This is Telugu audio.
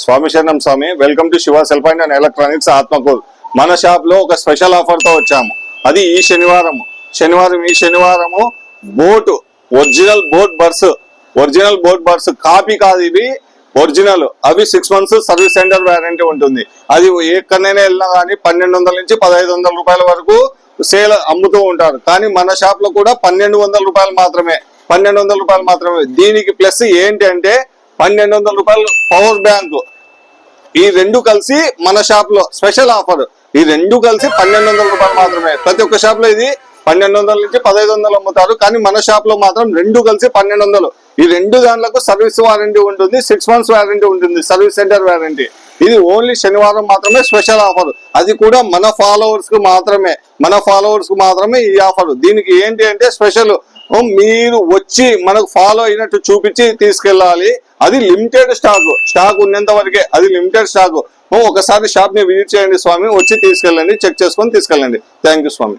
స్వామి శరణం స్వామి. Welcome to Shiva cell point and electronics Atmakur. మన షాప్ లో ఒక స్పెషల్ ఆఫర్ తో వచ్చాము. అది ఈ శనివారము boat original boat birds copy కాదు, ఇవి ఒరిజినల్. అవి 6 months సర్వీస్ సెంటర్ వారంటీ ఉంటుంది. అది ఎక్కడైనా వెళ్ళినా కానీ 1200 నుంచి 1500 రూపాయల వరకు సేల్ అమ్ముతూ ఉంటారు. కానీ మన షాప్ లో కూడా 1200 రూపాయలు మాత్రమే. దీనికి ప్లస్ ఏంటి అంటే 1200 రూపాయలు పవర్ బ్యాంక్. ఈ రెండు కలిసి మన షాప్ లో స్పెషల్ ఆఫర్. ఈ రెండు కలిసి 1200 రూపాయలు మాత్రమే. ప్రతి ఒక్క షాప్ లో ఇది 1200 నుంచి 1500 అమ్ముతారు. కానీ మన షాప్ లో మాత్రం రెండు కలిసి 1200. ఈ రెండు దాంట్లకు సర్వీస్ వారంటీ ఉంటుంది, 6 months వారంటీ ఉంటుంది, సర్వీస్ సెంటర్ వారంటీ. ఇది ఓన్లీ శనివారం మాత్రమే స్పెషల్ ఆఫర్. అది కూడా మన ఫాలోవర్స్ కు మాత్రమే ఈ ఆఫర్. దీనికి ఏంటి అంటే స్పెషల్, మీరు వచ్చి మనకు ఫాలో అయినట్టు చూపించి తీసుకెళ్ళాలి. అది లిమిటెడ్ స్టాక్ ఉన్నంత వరకే. అది లిమిటెడ్ స్టాక్. ఒకసారి షాప్ ని విజిట్ చేయండి స్వామి, వచ్చి తీసుకెళ్ళండి, చెక్ చేసుకొని తీసుకెళ్ళండి. Thank you Swamy.